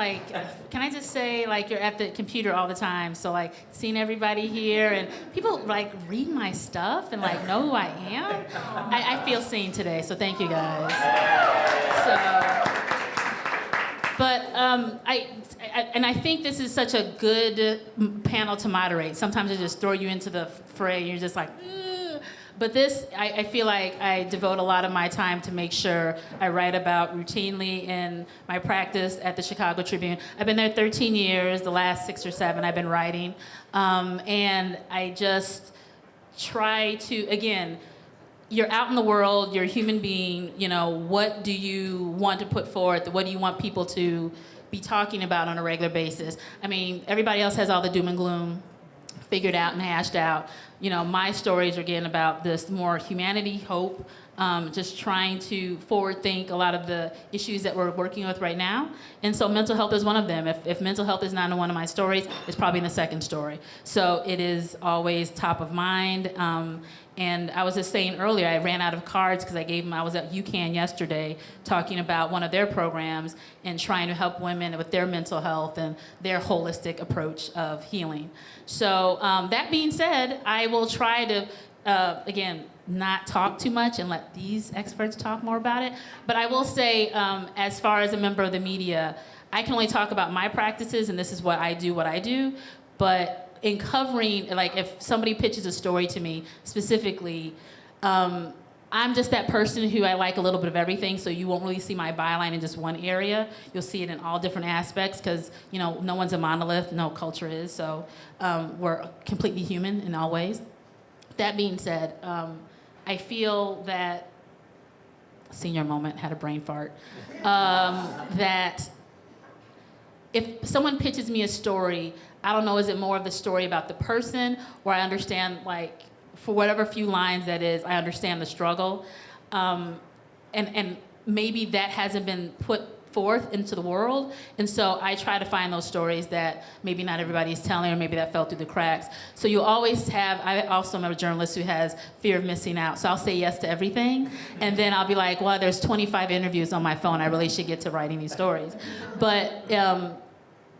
like, can I just say, like, you're at the computer all the time, so, like, seeing everybody here, and people, like, read my stuff and, like, know who I am. I feel seen today, so thank you, guys. But I think this is such a good panel to moderate. Sometimes I just throw you into the fray, and you're just like, ugh. But this, I feel like I devote a lot of my time to make sure I write about routinely in my practice at the Chicago Tribune. I've been there 13 years. The last 6 or 7 I've been writing. And I just try to, again, you're out in the world, you're a human being, you know, what do you want to put forth? What do you want people to be talking about on a regular basis? I mean, everybody else has all the doom and gloom figured out and hashed out. You know, my stories are again about this more humanity, hope, just trying to forward think a lot of the issues that we're working with right now. And so mental health is one of them. If mental health is not in one of my stories, it's probably in the second story. So it is always top of mind. And I was just saying earlier, I ran out of cards because I was at UCAN yesterday talking about one of their programs and trying to help women with their mental health and their holistic approach of healing. So that being said, I will try to, again, not talk too much and let these experts talk more about it. But I will say, as far as a member of the media, I can only talk about my practices, and this is what I do. But in covering, like if somebody pitches a story to me specifically, I'm just that person who I like a little bit of everything, so you won't really see my byline in just one area. You'll see it in all different aspects because, you know, no one's a monolith, no culture is, so we're completely human in all ways. That being said, I feel that, senior moment, had a brain fart, that if someone pitches me a story, I don't know, is it more of the story about the person, or I understand, like, for whatever few lines that is, I understand the struggle. And maybe that hasn't been put forth into the world. And so I try to find those stories that maybe not everybody's telling, or maybe that fell through the cracks. So you'll always have, I also am a journalist who has fear of missing out. So I'll say yes to everything. And then I'll be like, well, there's 25 interviews on my phone. I really should get to writing these stories. But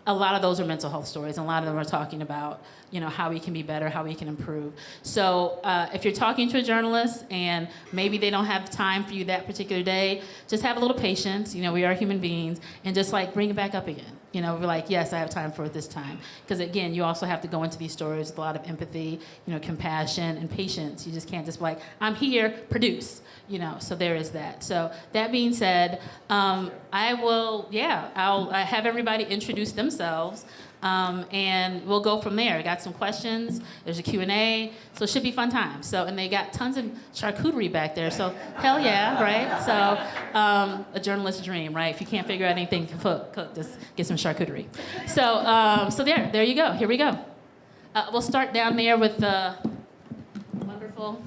a lot of those are mental health stories, and a lot of them are talking about, you know, how we can be better, how we can improve. So if you're talking to a journalist and maybe they don't have time for you that particular day, just have a little patience. You know, we are human beings, and just like bring it back up again. You know, we're like, yes, I have time for it this time. Because again, you also have to go into these stories with a lot of empathy, you know, compassion and patience. You just can't just be like, I'm here, produce. You know, so there is that. So that being said, I'll have everybody introduce themselves, and we'll go from there. I got some questions. There's a Q&A, so it should be fun time. So, and they got tons of charcuterie back there. So hell yeah, right? So a journalist's dream, right? If you can't figure out anything to cook, just get some charcuterie. So there you go. Here we go. We'll start down there with the wonderful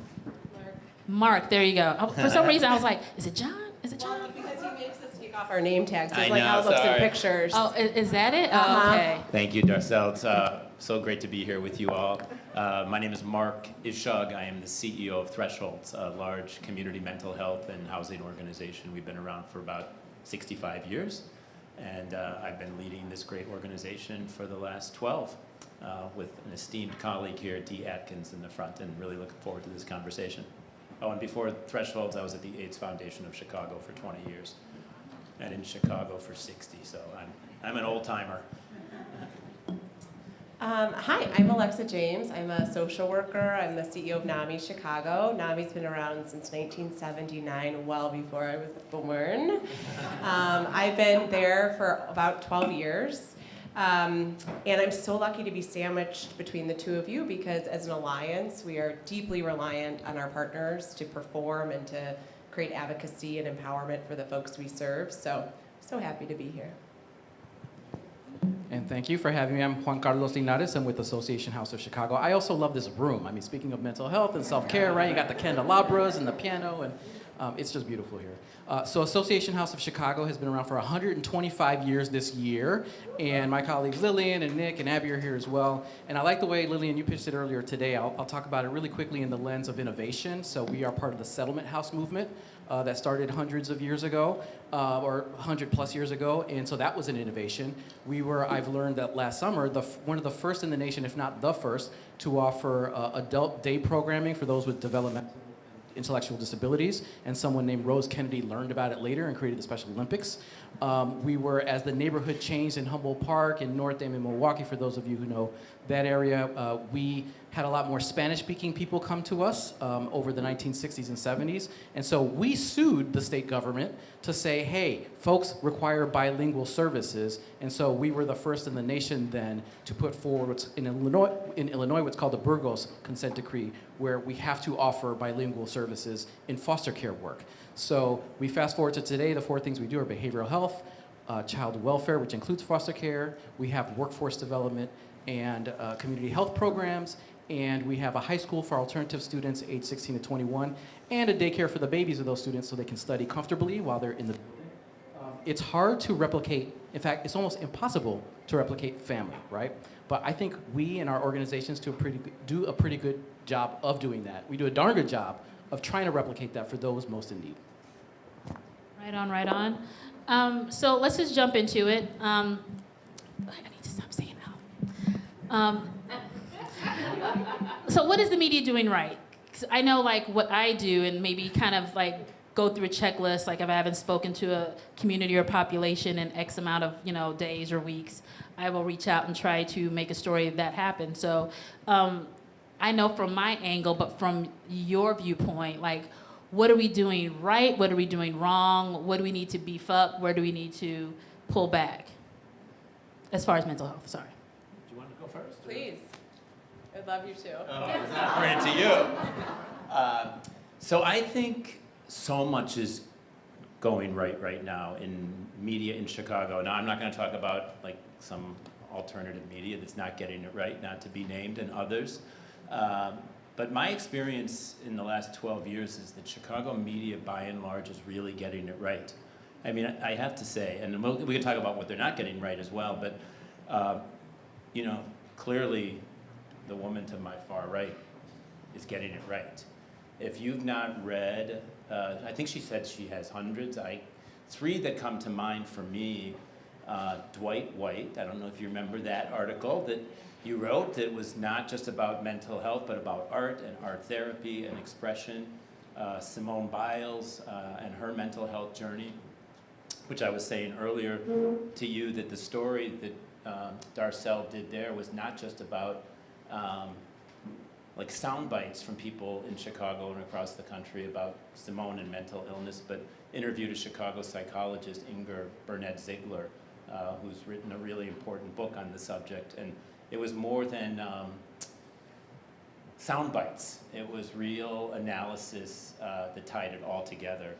Mark. There you go. For some reason, I was like, is it John? Is it John? Well, because he makes us take off our name tags. So it's like how it looks in pictures. Oh, is that it? Oh, okay. Thank you, Darcel. It's so great to be here with you all. My name is Mark Ishaug. I am the CEO of Thresholds, a large community mental health and housing organization. We've been around for about 65 years, and I've been leading this great organization for the last 12 with an esteemed colleague here, Dee Atkins, in the front, and really looking forward to this conversation. Oh, and before Thresholds, I was at the AIDS Foundation of Chicago for 20 years, and in Chicago for 60, so I'm an old-timer. Hi, I'm Alexa James. I'm a social worker. I'm the CEO of NAMI Chicago. NAMI's been around since 1979, well before I was born. I've been there for about 12 years. And I'm so lucky to be sandwiched between the two of you, because as an alliance, we are deeply reliant on our partners to perform and to create advocacy and empowerment for the folks we serve. So happy to be here. And thank you for having me. I'm Juan Linares. I'm with Association House of Chicago. I also love this room. I mean, speaking of mental health and self-care, right? You got the candelabras and the piano, and It's just beautiful here. So Association House of Chicago has been around for 125 years this year, and my colleagues Lillian and Nick and Abby are here as well. And I like the way, Lillian, you pitched it earlier today. I'll talk about it really quickly in the lens of innovation. So we are part of the settlement house movement that started hundreds of years ago, or 100 plus years ago, and so that was an innovation. I've learned that last summer, one of the first in the nation, if not the first, to offer adult day programming for those with developmental intellectual disabilities, and someone named Rose Kennedy learned about it later and created the Special Olympics. As the neighborhood changed in Humboldt Park in North Dame and Milwaukee, for those of you who know that area, we had a lot more Spanish-speaking people come to us over the 1960s and 70s. And so we sued the state government to say, hey, folks require bilingual services. And so we were the first in the nation then to put forward in Illinois what's called the Burgos Consent Decree, where we have to offer bilingual services in foster care work. So we fast forward to today, the 4 things we do are behavioral health, child welfare, which includes foster care, we have workforce development and community health programs, and we have a high school for alternative students aged 16 to 21, and a daycare for the babies of those students so they can study comfortably while they're in the building. It's hard to replicate, in fact, it's almost impossible to replicate family, right? But I think we and our organizations do a pretty good job of doing that. We do a darn good job of trying to replicate that for those most in need. Right on, right on. So let's just jump into it. I need to stop saying that. So what is the media doing right? 'Cause I know like what I do, and maybe kind of like go through a checklist, like if I haven't spoken to a community or population in X amount of days or weeks, I will reach out and try to make a story that happen. So I know from my angle, but from your viewpoint, like what are we doing right? What are we doing wrong? What do we need to beef up? Where do we need to pull back? As far as mental health, sorry. Do you want to go first? Please. I'd love you to. Oh, it's not pointed to you. So I think so much is going right now in media in Chicago. Now, I'm not going to talk about like some alternative media that's not getting it right, not to be named, and others. But my experience in the last 12 years is that Chicago media, by and large, is really getting it right. I mean, I have to say, and we can talk about what they're not getting right as well, but clearly the woman to my far right is getting it right. If you've not read, I think she said she has hundreds. 3 that come to mind for me, Dwight White, I don't know if you remember that article that you wrote that was not just about mental health, but about art and art therapy and expression. Simone Biles and her mental health journey, which I was saying earlier to you that the story that Darcel did there was not just about like sound bites from people in Chicago and across the country about Simone and mental illness, but interviewed a Chicago psychologist, Inger Burnett Ziegler, who's written a really important book on the subject. And it was more than sound bites. It was real analysis that tied it all together.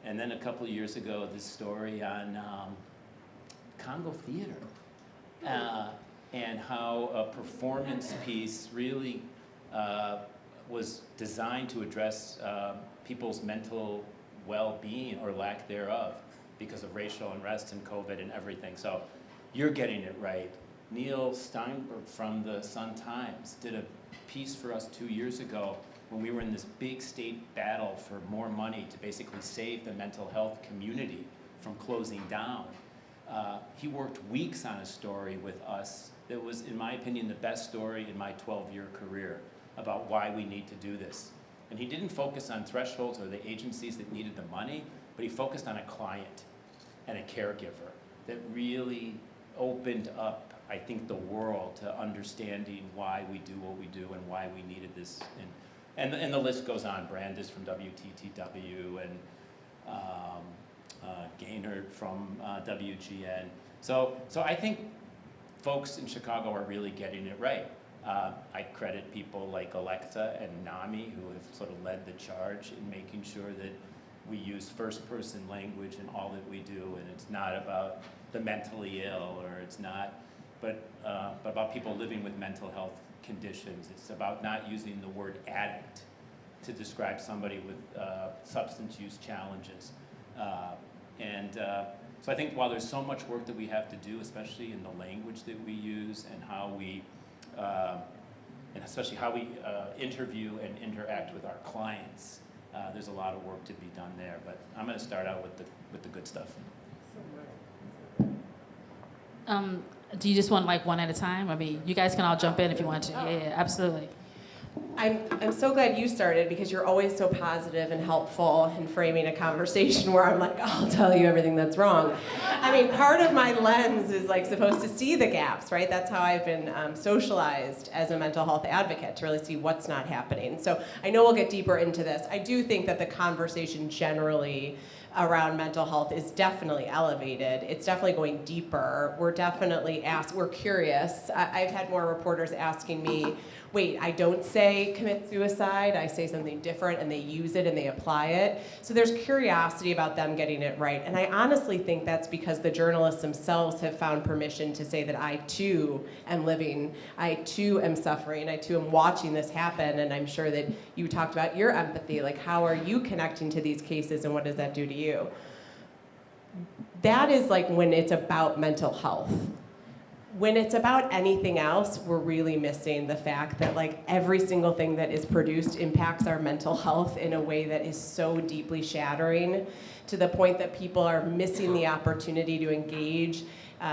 And then a couple of years ago, this story on Congo Theater and how a performance piece really was designed to address people's mental well-being or lack thereof because of racial unrest and COVID and everything. So you're getting it right. Neil Steinberg from the Sun-Times did a piece for us 2 years ago when we were in this big state battle for more money to basically save the mental health community from closing down. He worked weeks on a story with us that was, in my opinion, the best story in my 12-year career about why we need to do this. And he didn't focus on thresholds or the agencies that needed the money, but he focused on a client and a caregiver that really opened up, I think, the world to understanding why we do what we do and why we needed this. And the list goes on. Brandis from WTTW and Gaynard from WGN. So I think folks in Chicago are really getting it right. I credit people like Alexa and NAMI who have sort of led the charge in making sure that we use first-person language in all that we do, and it's not about the mentally ill, or it's not, but about people living with mental health conditions. It's about not using the word addict to describe somebody with substance use challenges. So I think while there's so much work that we have to do, especially in the language that we use and how we, and especially how we interview and interact with our clients, there's a lot of work to be done there. But I'm going to start out with the good stuff. Do you just want like one at a time? I mean, you guys can all jump in if you want to. Yeah, absolutely. I'm so glad you started because you're always so positive and helpful in framing a conversation where I'm like, I'll tell you everything that's wrong. I mean, part of my lens is like supposed to see the gaps, right? That's how I've been socialized as a mental health advocate, to really see what's not happening. So I know we'll get deeper into this. I do think that the conversation generally around mental health is definitely elevated. It's definitely going deeper. We're curious. I've had more reporters asking me, wait, I don't say commit suicide, I say something different, and they use it and they apply it. So there's curiosity about them getting it right. And I honestly think that's because the journalists themselves have found permission to say that I too am living, I too am suffering, I too am watching this happen, and I'm sure that you talked about your empathy, like how are you connecting to these cases and what does that do to you? That is like when it's about mental health. When it's about anything else, we're really missing the fact that like every single thing that is produced impacts our mental health in a way that is so deeply shattering, to the point that people are missing the opportunity to engage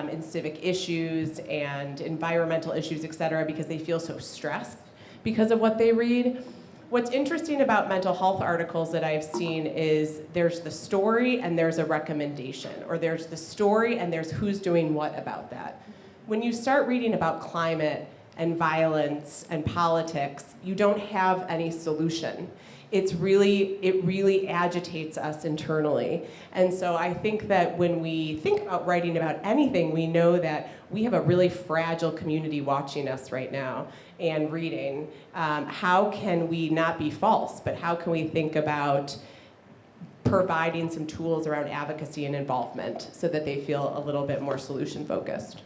in civic issues and environmental issues, et cetera, because they feel so stressed because of what they read. What's interesting about mental health articles that I've seen is there's the story and there's a recommendation, or there's the story and there's who's doing what about that. When you start reading about climate and violence and politics, you don't have any solution. It really agitates us internally. And so I think that when we think about writing about anything, we know that we have a really fragile community watching us right now and reading. How can we not be false, but how can we think about providing some tools around advocacy and involvement so that they feel a little bit more solution focused?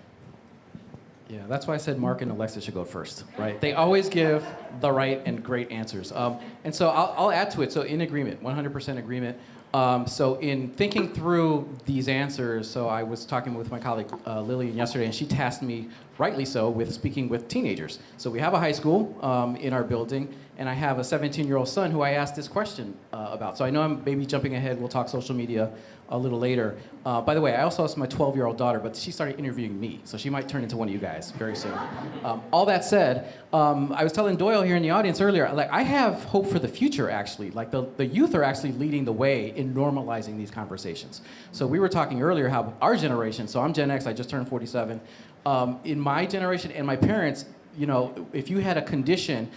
Yeah, that's why I said Mark and Alexa should go first, right? They always give the right and great answers. And so I'll add to it. So in agreement, 100% agreement. So in thinking through these answers, so I was talking with my colleague Lillian yesterday, and she tasked me, rightly so, with speaking with teenagers. So we have a high school in our building, and I have a 17-year-old son who I asked this question about. So I know I'm maybe jumping ahead. We'll talk social media a little later. By the way, I also have my 12-year-old daughter, but she started interviewing me, so she might turn into one of you guys very soon. All that said, I was telling Doyle here in the audience earlier, like I have hope for the future, actually. Like the youth are actually leading the way in normalizing these conversations. So we were talking earlier how our generation, so I'm Gen X, I just turned 47. In my generation and my parents, you know, if you had a condition,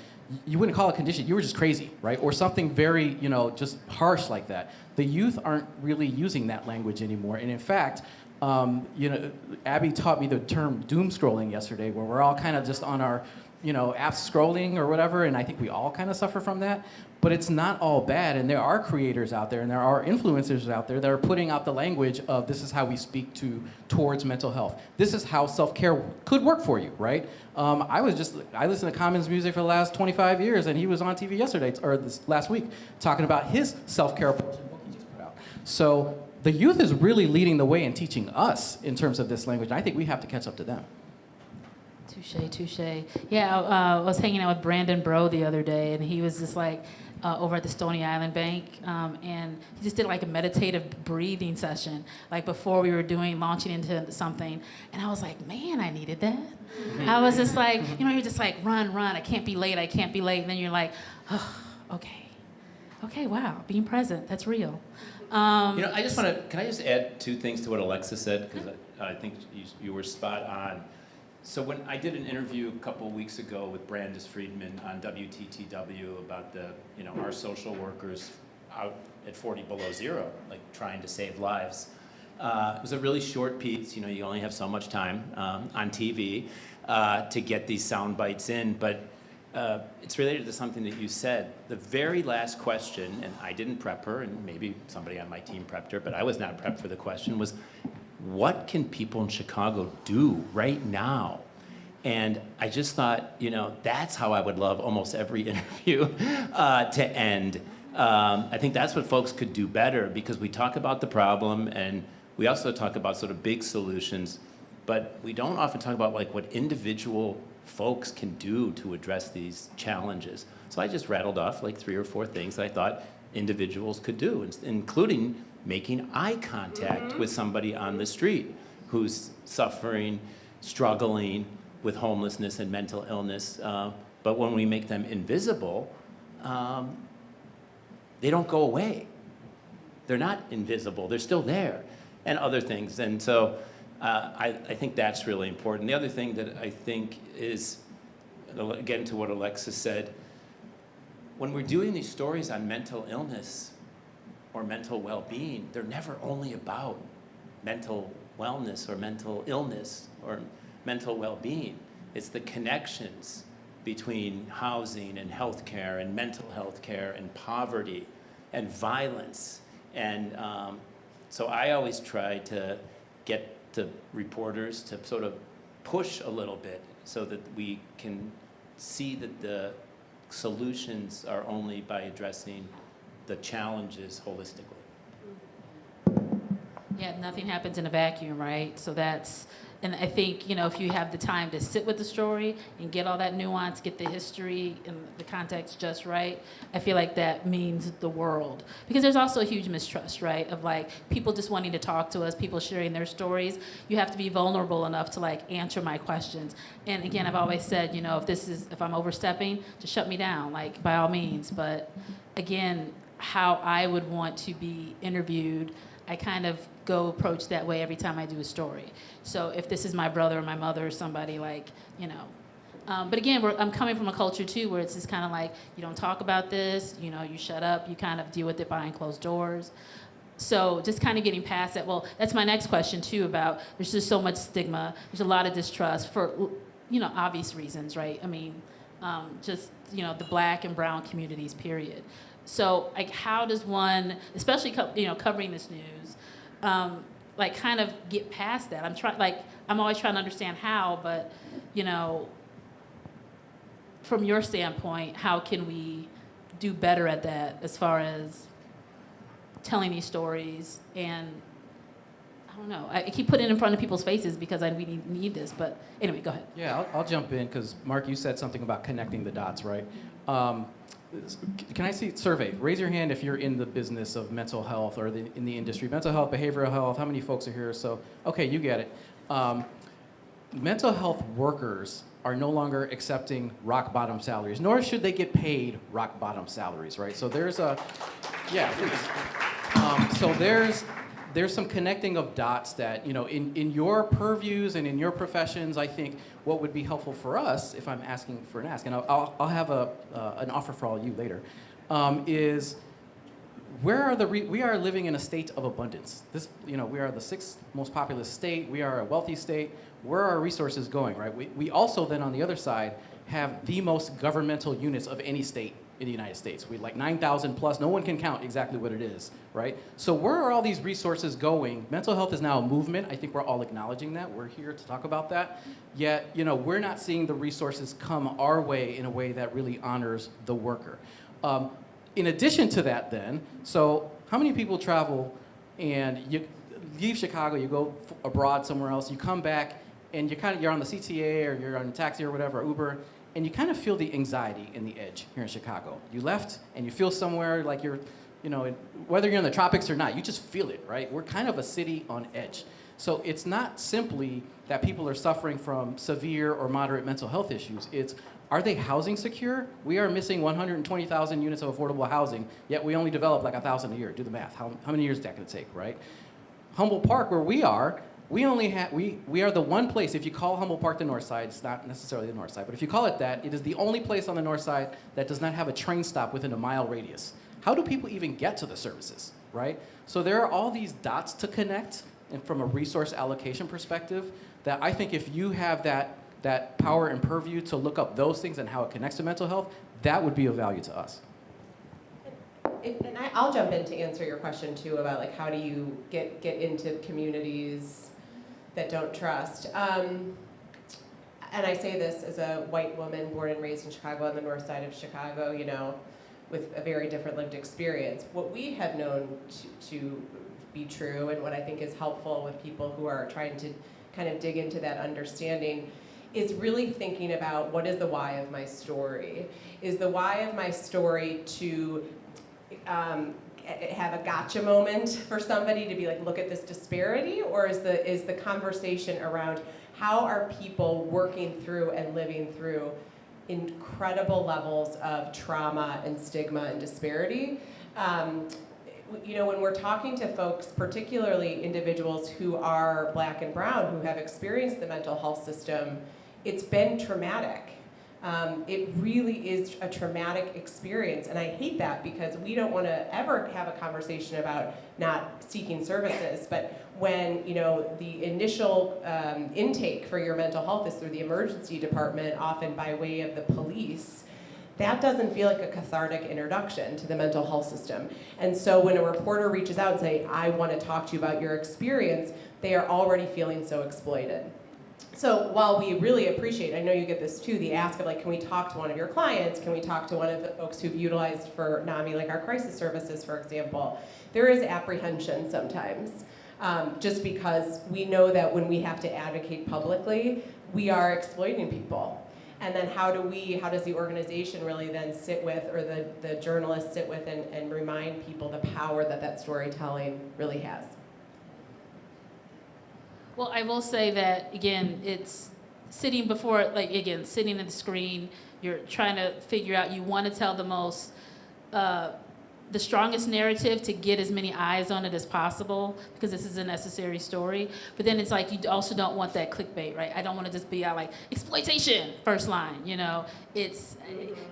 you wouldn't call it a condition, you were just crazy, right? Or something very, you know, just harsh like that. The youth aren't really using that language anymore. And in fact, you know, Abby taught me the term doom scrolling yesterday, where we're all kind of just on our, you know, apps scrolling or whatever, and I think we all kind of suffer from that. But it's not all bad, and there are creators out there, and there are influencers out there that are putting out the language of this is how we speak towards mental health. This is how self-care could work for you, right? I listened to Common's music for the last 25 years, and he was on TV yesterday, or this last week, talking about his self-care approach and book he just put out. So the youth is really leading the way and teaching us in terms of this language, and I think we have to catch up to them. Touche. Yeah, I was hanging out with Brandon Bro the other day, and he was just like over at the Stony Island Bank, and he just did like a meditative breathing session, like before we were launching into something, and I was like, man, I needed that. I was just like, you know, you're just like, run, I can't be late, and then you're like, oh, okay, wow, being present, that's real. You know, can I just add two things to what Alexa said, because I think you were spot on. So when I did an interview a couple of weeks ago with Brandis Friedman on WTTW about our social workers out at 40 below zero, like trying to save lives. It was a really short piece. You know, you only have so much time on TV to get these sound bites in, but it's related to something that you said. The very last question, and I didn't prep her, and maybe somebody on my team prepped her, but I was not prepped for the question, was, what can people in Chicago do right now? And I just thought, that's how I would love almost every interview to end. I think that's what folks could do better, because we talk about the problem and we also talk about sort of big solutions, but we don't often talk about like what individual folks can do to address these challenges. So I just rattled off like 3 or 4 things that I thought individuals could do, including making eye contact with somebody on the street who's suffering, struggling with homelessness and mental illness. But when we make them invisible, they don't go away. They're not invisible, they're still there, and other things. And so I think that's really important. The other thing that I think is, again, to what Alexis said, when we're doing these stories on mental illness or mental well-being, they're never only about mental wellness or mental illness or mental well-being. It's the connections between housing and healthcare and mental health care and poverty and violence. And so I always try to get the reporters to sort of push a little bit so that we can see that the solutions are only by addressing the challenges holistically. Yeah, nothing happens in a vacuum, right? So that's, and I think, if you have the time to sit with the story and get all that nuance, get the history and the context just right, I feel like that means the world. Because there's also a huge mistrust, right? Of like people just wanting to talk to us, people sharing their stories. You have to be vulnerable enough to like answer my questions. And again, I've always said, if I'm overstepping, just shut me down, like by all means. But again, how I would want to be interviewed, I kind of go approach that way every time I do a story. So if this is my brother or my mother or somebody, but again, I'm coming from a culture too where it's just kind of like, you don't talk about this, you shut up, you kind of deal with it behind closed doors. So just kind of getting past that. Well, that's my next question too, about there's just so much stigma, there's a lot of distrust for, obvious reasons, right? I mean, the Black and brown communities, period. So, like, how does one, especially covering this news, kind of get past that? I'm always trying to understand how, but from your standpoint, how can we do better at that as far as telling these stories? And I don't know. I keep putting it in front of people's faces because we need this. But anyway, go ahead. Yeah, I'll jump in because Mark, you said something about connecting the dots, right? Can I see survey? Raise your hand if you're in the business of mental health or in the industry. Mental health, behavioral health, how many folks are here? So, okay, you get it. Mental health workers are no longer accepting rock bottom salaries, nor should they get paid rock bottom salaries, right? So there's there's some connecting of dots that, in your purviews and in your professions, I think what would be helpful for us, if I'm asking for an ask, and I'll have an offer for all you later, is where are we are living in a state of abundance. We are the 6th most populous state. We are a wealthy state. Where are our resources going, right? We also then on the other side have the most governmental units of any state in the United States. We like 9,000 plus. No one can count exactly what it is, right? So where are all these resources going? Mental health is now a movement. I think we're all acknowledging that. We're here to talk about that. Yet, we're not seeing the resources come our way in a way that really honors the worker. In addition to that then, so how many people travel and you leave Chicago, you go abroad somewhere else, you come back and you're on the CTA or you're on a taxi or whatever, Uber, and you kind of feel the anxiety and the edge here in Chicago. You left and you feel somewhere like you're, whether you're in the tropics or not, you just feel it, right? We're kind of a city on edge. So it's not simply that people are suffering from severe or moderate mental health issues. It's, are they housing secure? We are missing 120,000 units of affordable housing, yet we only develop like 1,000 a year. Do the math. How many years is that going to take, right? Humboldt Park, where we are, we are the one place, if you call Humboldt Park the North Side, it's not necessarily the North Side, but if you call it that, it is the only place on the North Side that does not have a train stop within a mile radius. How do people even get to the services, right? So there are all these dots to connect, and from a resource allocation perspective, that I think if you have that power and purview to look up those things and how it connects to mental health, that would be of value to us. I'll jump in to answer your question too about like how do you get into communities that don't trust. and I say this as a white woman born and raised in Chicago on the north side of Chicago, you know, with a very different lived experience. What we have known to be true, and what I think is helpful with people who are trying to kind of dig into that understanding, is really thinking about what is the why of my story. Is the why of my story to have a gotcha moment for somebody to be like, look at this disparity, or is the conversation around how are people working through and living through incredible levels of trauma and stigma and disparity? You know, when we're talking to folks, particularly individuals who are Black and brown, who have experienced the mental health system, it's been traumatic. It really is a traumatic experience, and I hate that because we don't want to ever have a conversation about not seeking services. But when, you know, the initial intake for your mental health is through the emergency department, often by way of the police, that doesn't feel like a cathartic introduction to the mental health system. And so when a reporter reaches out and say, I want to talk to you about your experience, they are already feeling so exploited. So while we really appreciate, I know you get this too, the ask of like, can we talk to one of your clients? Can we talk to one of the folks who've utilized for NAMI, like our crisis services, for example? There is apprehension sometimes, just because we know that when we have to advocate publicly, we are exploiting people. And then how does the organization really then sit with, or the journalists sit with and remind people the power that storytelling really has? Well, I will say that, again, it's sitting before, like, again, sitting at the screen, you're trying to figure out, you want to tell the strongest narrative to get as many eyes on it as possible, because this is a necessary story. But then it's like, you also don't want that clickbait, right? I don't want to just be out like, exploitation, first line, you know? It's,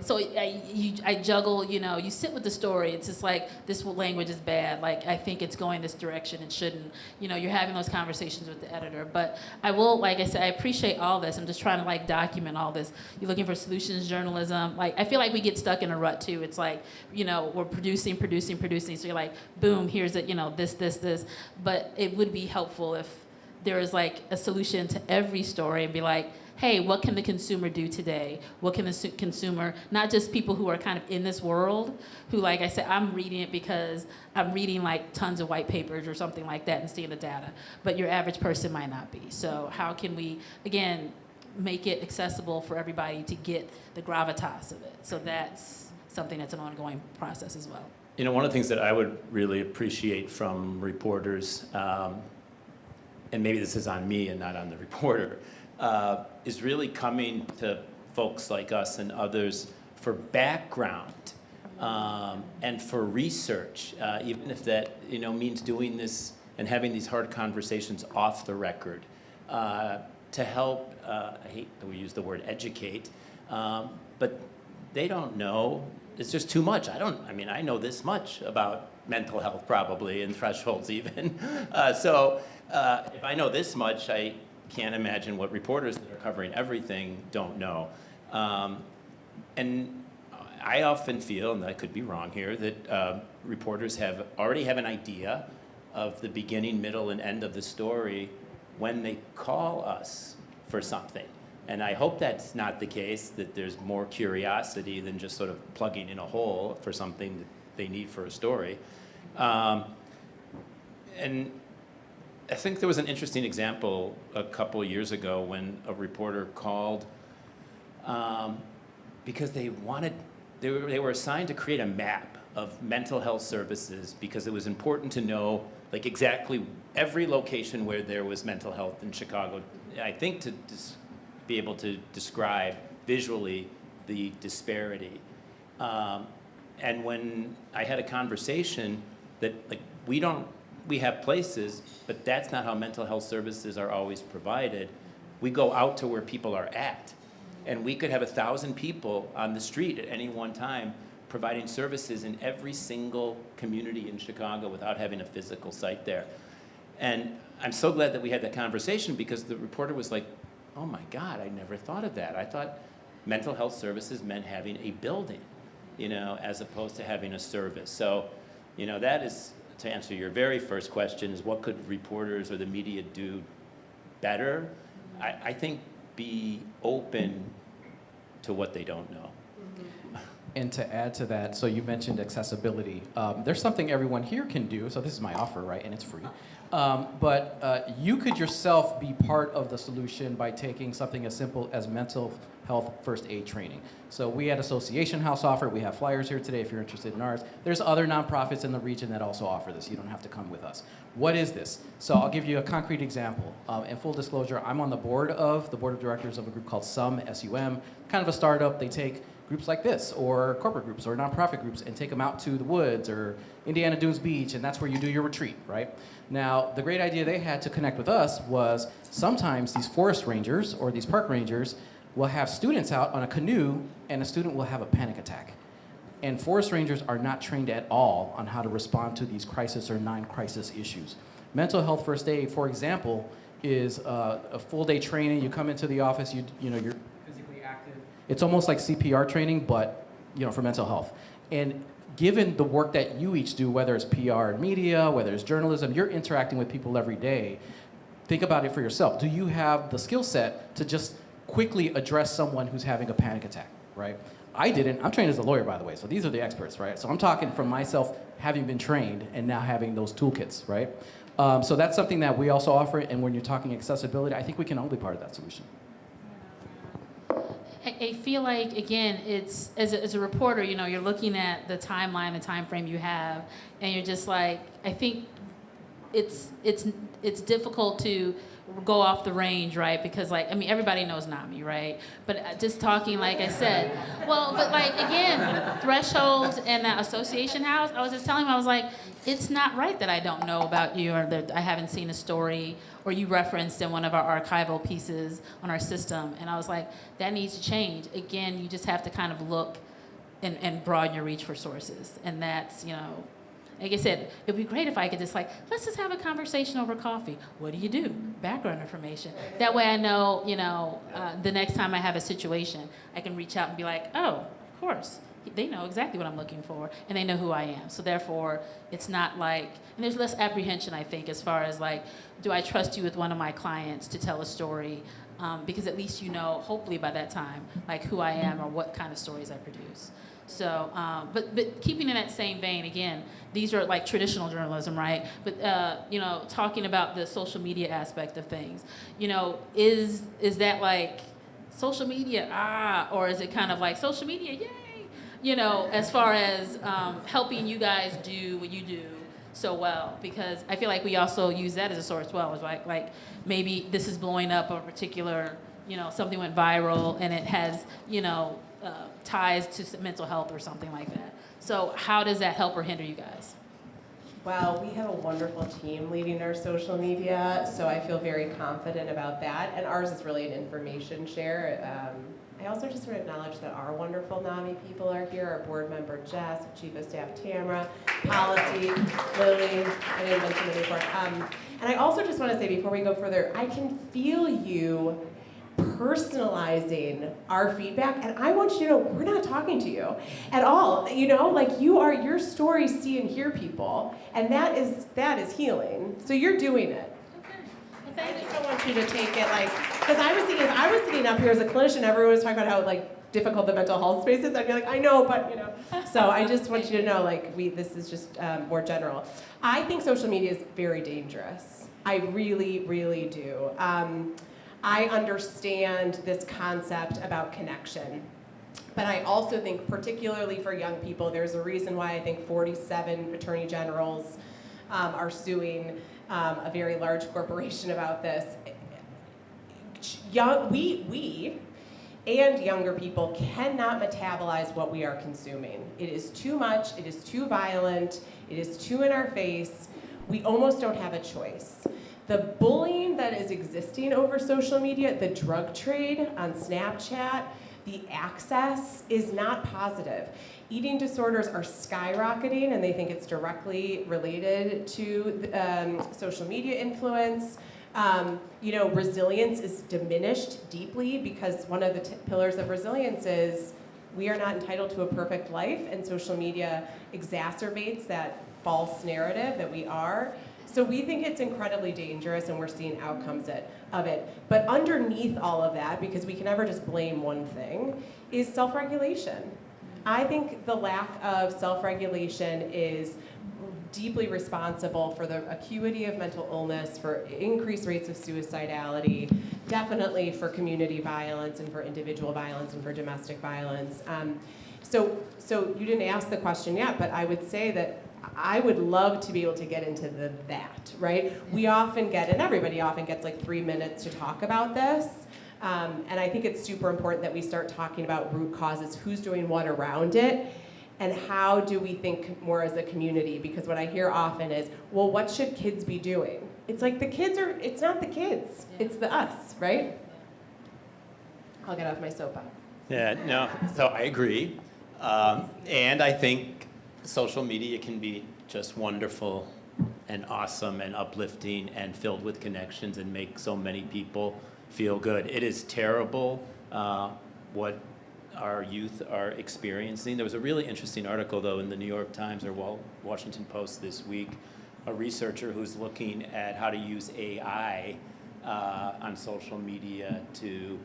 so I juggle, you know, you sit with the story, it's just like, this language is bad, like, I think it's going this direction, it shouldn't. You know, you're having those conversations with the editor. But I will, like I said, I appreciate all this. I'm just trying to like document all this. You're looking for solutions journalism. Like, I feel like we get stuck in a rut too. It's like, you know, we're producing. So you're like, boom, here's it, you know, this. But it would be helpful if there was like a solution to every story and be like, hey, what can the consumer do today? What can the consumer, not just people who are kind of in this world, who, like I said, I'm reading it because I'm reading like tons of white papers or something like that and seeing the data, but your average person might not be. So how can we, again, make it accessible for everybody to get the gravitas of it? So that's something that's an ongoing process as well. You know, one of the things that I would really appreciate from reporters, and maybe this is on me and not on the reporter, is really coming to folks like us and others for background and for research, even if that, you know, means doing this and having these hard conversations off the record, to help, I hate that we use the word educate, but they don't know. It's just too much. I know this much about mental health probably, and thresholds even. So if I know this much, I can't imagine what reporters that are covering everything don't know. And I often feel, and I could be wrong here, that reporters already have an idea of the beginning, middle, and end of the story when they call us for something. And I hope that's not the case, that there's more curiosity than just sort of plugging in a hole for something that they need for a story. And I think there was an interesting example a couple of years ago when a reporter called because they were assigned to create a map of mental health services, because it was important to know like exactly every location where there was mental health in Chicago. I think to be able to describe visually the disparity. And when I had a conversation that, like, we have places, but that's not how mental health services are always provided. We go out to where people are at. And we could have 1,000 people on the street at any one time providing services in every single community in Chicago without having a physical site there. And I'm so glad that we had that conversation, because the reporter was like, oh my God, I never thought of that. I thought mental health services meant having a building, you know, as opposed to having a service. So, you know, that is, to answer your very first question, is what could reporters or the media do better? I think be open to what they don't know. And to add to that, so you mentioned accessibility. There's something everyone here can do, so this is my offer, right, and it's free. But you could yourself be part of the solution by taking something as simple as mental health first aid training. So we at Association House offer, we have flyers here today if you're interested in ours. There's other nonprofits in the region that also offer this. You don't have to come with us. What is this? So I'll give you a concrete example. In full disclosure, I'm on the board of directors of a group called SUM, S-U-M, kind of a startup. They take groups like this, or corporate groups, or nonprofit groups, and take them out to the woods, or Indiana Dunes Beach, and that's where you do your retreat, right? Now, the great idea they had to connect with us was sometimes these forest rangers, or these park rangers, will have students out on a canoe, and a student will have a panic attack. And forest rangers are not trained at all on how to respond to these crisis or non-crisis issues. Mental health first aid, for example, is a full day training. You come into the office, you're physically active. It's almost like CPR training, but for mental health. And given the work that you each do, whether it's PR and media, whether it's journalism, you're interacting with people every day. Think about it for yourself. Do you have the skill set to just quickly address someone who's having a panic attack, right? I didn't. I'm trained as a lawyer, by the way, so these are the experts, right? So I'm talking from myself having been trained and now having those toolkits, right? So that's something that we also offer, and when you're talking accessibility, I think we can all be part of that solution. I feel like, again, it's as a reporter, you're looking at the timeline, the time frame you have, and you're just like, I think it's difficult to go off the range, right? Because everybody knows NAMI, right? But just talking, like I said, but again, thresholds and that association house, I was just telling him, I was like, it's not right that I don't know about you, or that I haven't seen a story, or you referenced in one of our archival pieces on our system. And I was like, that needs to change. Again, you just have to kind of look and broaden your reach for sources. And that's, like I said, it'd be great if I could just let's just have a conversation over coffee. What do you do? Background information. That way I know, the next time I have a situation, I can reach out and be like, oh, of course. They know exactly what I'm looking for, and they know who I am. So therefore, it's not and there's less apprehension, I think, as far as do I trust you with one of my clients to tell a story? Because at least hopefully by that time, who I am or what kind of stories I produce. So, but keeping in that same vein, again, these are traditional journalism, right? But, talking about the social media aspect of things, is that social media, or is it kind of social media, yay? As far as helping you guys do what you do so well, because I feel like we also use that as a source as well. It's like maybe this is blowing up a particular, something went viral and it has, ties to mental health or something like that. So how does that help or hinder you guys? Well, we have a wonderful team leading our social media, so I feel very confident about that. And ours is really an information share. I also just want to acknowledge that our wonderful NAMI people are here. Our board member, Jess, Chief of Staff, Tamara, Policy, Lily, I didn't mention it before. And I also just want to say before we go further, I can feel you personalizing our feedback, and I want you to know we're not talking to you at all. Your stories see and hear people, and that is healing. So you're doing it. I just don't want you to take it because I was thinking if I was sitting up here as a clinician, everyone was talking about how difficult the mental health space is. I'd be like, I know, but So I just want you to know this is just more general. I think social media is very dangerous. I really, really do. I understand this concept about connection. But I also think, particularly for young people, there's a reason why I think 47 attorney generals are suing a very large corporation about this. We and younger people cannot metabolize what we are consuming. It is too much, it is too violent, it is too in our face. We almost don't have a choice. The bullying that is existing over social media, the drug trade on Snapchat, the access is not positive. Eating disorders are skyrocketing, and they think it's directly related to social media influence. Resilience is diminished deeply because one of the pillars of resilience is we are not entitled to a perfect life, and social media exacerbates that false narrative that we are. So we think it's incredibly dangerous, and we're seeing outcomes of it. But underneath all of that, because we can never just blame one thing, is self-regulation. I think the lack of self-regulation is deeply responsible for the acuity of mental illness, for increased rates of suicidality, definitely for community violence and for individual violence and for domestic violence. So you didn't ask the question yet, but I would say that I would love to be able to get into that, right? We often get, and everybody often gets like 3 minutes to talk about this. And I think it's super important that we start talking about root causes, who's doing what around it, and how do we think more as a community? Because what I hear often is, well, what should kids be doing? It's like it's not the kids, it's the us, right? I'll get off my soapbox. Yeah, no, so I agree. And I think social media can be just wonderful and awesome and uplifting and filled with connections and make so many people feel good. It is terrible what our youth are experiencing. There was a really interesting article, though, in the New York Times or Washington Post this week, a researcher who's looking at how to use AI on social media to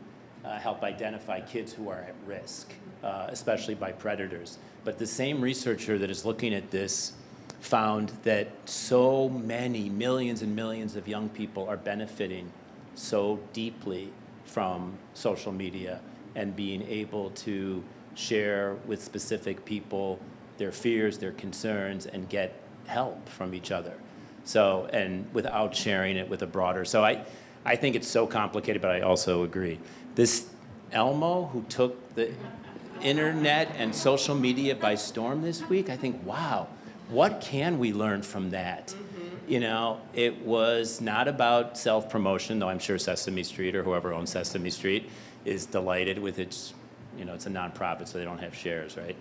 help identify kids who are at risk, especially by predators. But the same researcher that is looking at this found that so many millions and millions of young people are benefiting so deeply from social media and being able to share with specific people their fears, their concerns, and get help from each other. So, and without sharing it with a broader. So I think it's so complicated, but I also agree. This Elmo who took the internet and social media by storm this week, I think, wow, what can we learn from that? You know, it was not about self-promotion, though I'm sure Sesame Street or whoever owns Sesame Street is delighted with its, you know, it's a nonprofit, so they don't have shares, right?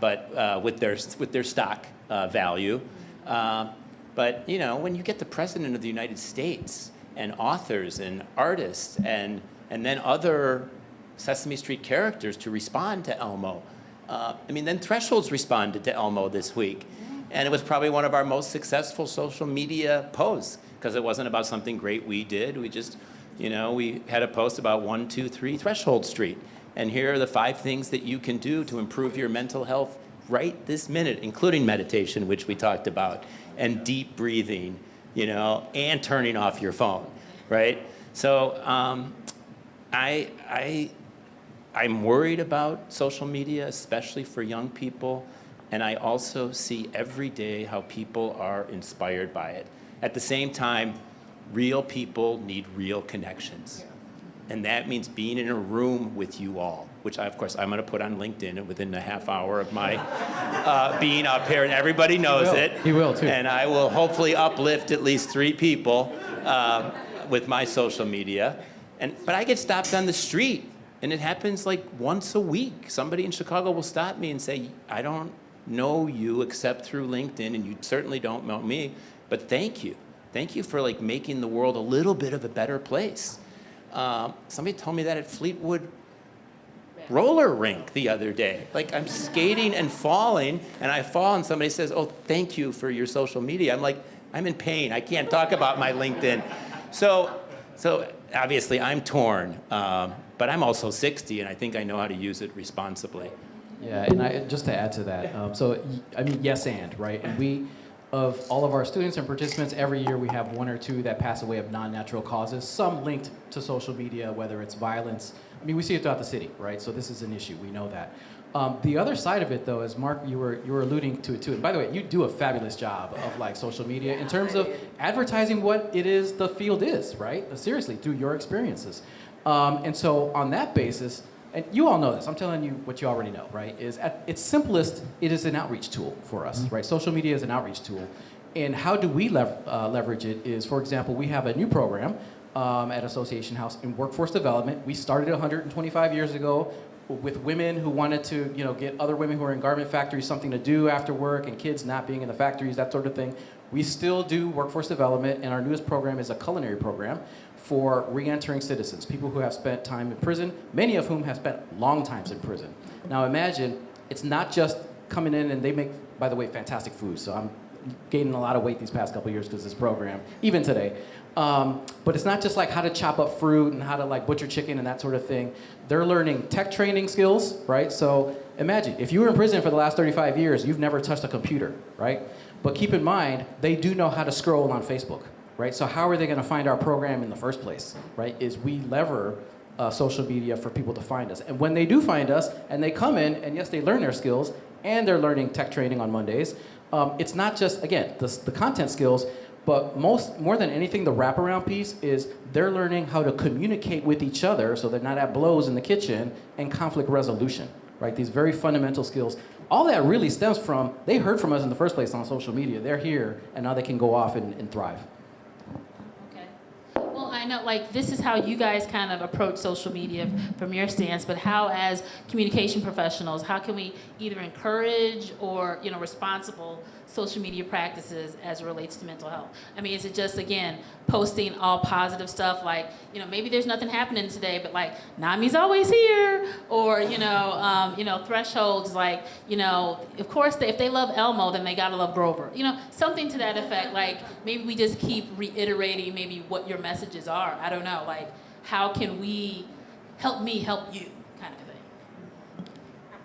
But with their stock value. But, you know, when you get the President of the United States and authors and artists and then other Sesame Street characters to respond to Elmo, I mean, then Thresholds responded to Elmo this week. And it was probably one of our most successful social media posts because it wasn't about something great we did. We just, you know, we had a post about 123 Threshold Street. And here are the 5 things that you can do to improve your mental health right this minute, including meditation, which we talked about, and deep breathing, you know, and turning off your phone, right? So I'm worried about social media, especially for young people. And I also see every day how people are inspired by it. At the same time, real people need real connections. And that means being in a room with you all, which of course I'm gonna put on LinkedIn within a half hour of my being up here, and everybody knows it. He will too. And I will hopefully uplift at least 3 people with my social media. But I get stopped on the street, and it happens like once a week. Somebody in Chicago will stop me and say, I don't know you except through LinkedIn, and you certainly don't know me, but thank you. Thank you for like making the world a little bit of a better place. Somebody told me that at Fleetwood roller rink the other day. Like I'm skating and falling, and I fall, and somebody says, oh, thank you for your social media. I'm like, I'm in pain. I can't talk about my LinkedIn. So obviously I'm torn, but I'm also 60, and I think I know how to use it responsibly. Yeah, and just to add to that, I mean, yes and, right? And of all of our students and participants, every year we have 1 or 2 that pass away of non-natural causes, some linked to social media, whether it's violence. I mean, we see it throughout the city, right? So this is an issue, we know that. The other side of it, though, is Mark, you were alluding to it too. And by the way, you do a fabulous job of like social media in terms of advertising what it is the field is, right? Seriously, through your experiences. And so on that basis, and you all know this, I'm telling you what you already know, right? Is at its simplest, it is an outreach tool for us, right? Social media is an outreach tool. And how do we leverage it is, for example, we have a new program at Association House in workforce development. We started 125 years ago with women who wanted to, you know, get other women who are in garment factories something to do after work, and kids not being in the factories, that sort of thing. We still do workforce development, and our newest program is a culinary program for re-entering citizens, people who have spent time in prison, many of whom have spent long times in prison. Now imagine, it's not just coming in, and they make, by the way, fantastic food, so gaining a lot of weight these past couple of years because of this program, even today. But it's not just like how to chop up fruit and how to like butcher chicken and that sort of thing. They're learning tech training skills, right? So imagine, if you were in prison for the last 35 years, you've never touched a computer, right? But keep in mind, they do know how to scroll on Facebook, right? So how are they gonna find our program in the first place, right? Is we lever social media for people to find us. And when they do find us, and they come in, and yes, they learn their skills, and they're learning tech training on Mondays, it's not just, again, the content skills, but more than anything, the wraparound piece is they're learning how to communicate with each other so they're not at blows in the kitchen, and conflict resolution, right? These very fundamental skills. All that really stems from, they heard from us in the first place on social media. They're here, and now they can go off and thrive. Well, I know, like, this is how you guys kind of approach social media from your stance, but how, as communication professionals, how can we either encourage or, you know, responsible social media practices as it relates to mental health? I mean, is it just, again, posting all positive stuff, like, you know, maybe there's nothing happening today, but like, NAMI's always here, or, you know, thresholds, like, you know, of course, if they love Elmo, then they gotta love Grover, you know, something to that effect. Like, maybe we just keep reiterating maybe what your messages are. I don't know, like, how can we help me help you, kind of thing.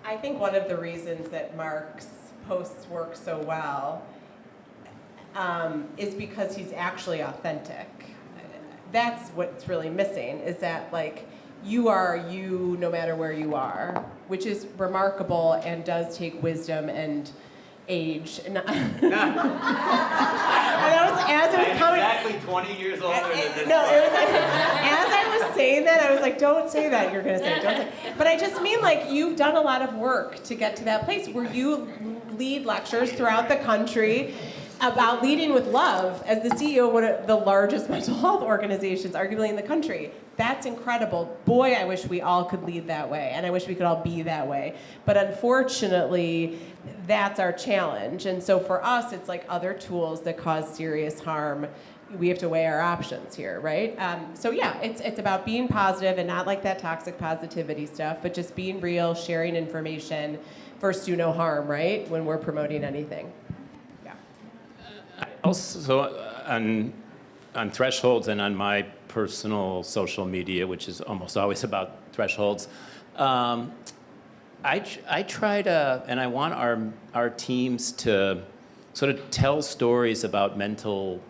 I think one of the reasons that Mark's posts work so well is because he's actually authentic. That's what's really missing, is that, like, you are you no matter where you are, which is remarkable and does take wisdom and age. And I was, as it was coming, exactly 20 years older than this. No, it was, as I was saying that, I was like, don't say that, you're gonna say it, don't say it. But I just mean, like, you've done a lot of work to get to that place where you lead lectures throughout the country about leading with love as the CEO of one of the largest mental health organizations, arguably in the country. That's incredible. Boy, I wish we all could lead that way, and I wish we could all be that way. But unfortunately, that's our challenge. And so for us, it's like other tools that cause serious harm. We have to weigh our options here, right? So yeah, it's about being positive and not like that toxic positivity stuff, but just being real, sharing information. First, do no harm, right? When we're promoting anything. Yeah. Also, on thresholds and on my personal social media, which is almost always about thresholds, I try to, and I want our teams to sort of tell stories about mental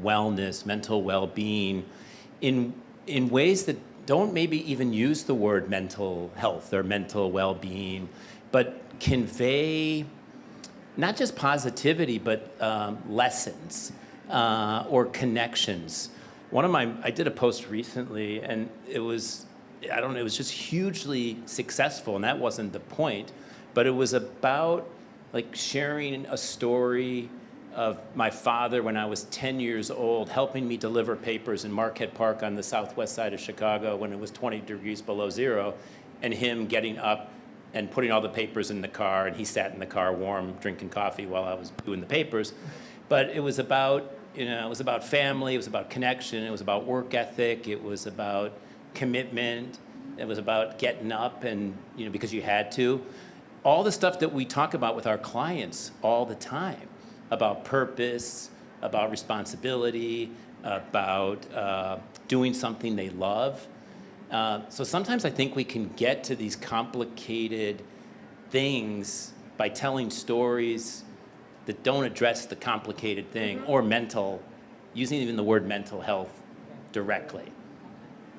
wellness, mental well-being, in ways that don't maybe even use the word mental health or mental well-being, but convey not just positivity, but lessons or connections. I did a post recently, and it was just hugely successful, and that wasn't the point, but it was about like sharing a story of my father when I was 10 years old, helping me deliver papers in Marquette Park on the southwest side of Chicago when it was 20 degrees below zero, and him getting up and putting all the papers in the car, and he sat in the car warm, drinking coffee while I was doing the papers. But it was about, it was about family, it was about connection, it was about work ethic, it was about commitment, it was about getting up and, because you had to. All the stuff that we talk about with our clients all the time, about purpose, about responsibility, about doing something they love. So sometimes I think we can get to these complicated things by telling stories that don't address the complicated thing, or using even the word mental health directly,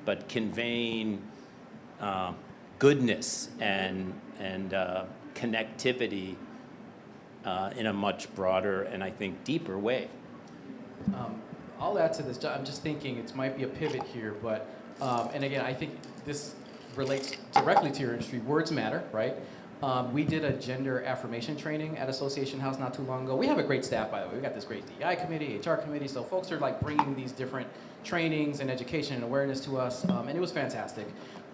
but conveying goodness and connectivity in a much broader and I think deeper way. I'll add to this. I'm just thinking it might be a pivot here, but and again, I think this relates directly to your industry. Words matter, right? We did a gender affirmation training at Association House not too long ago. We have a great staff, by the way. We've got this great DEI committee, HR committee, so folks are like bringing these different trainings and education and awareness to us, and it was fantastic.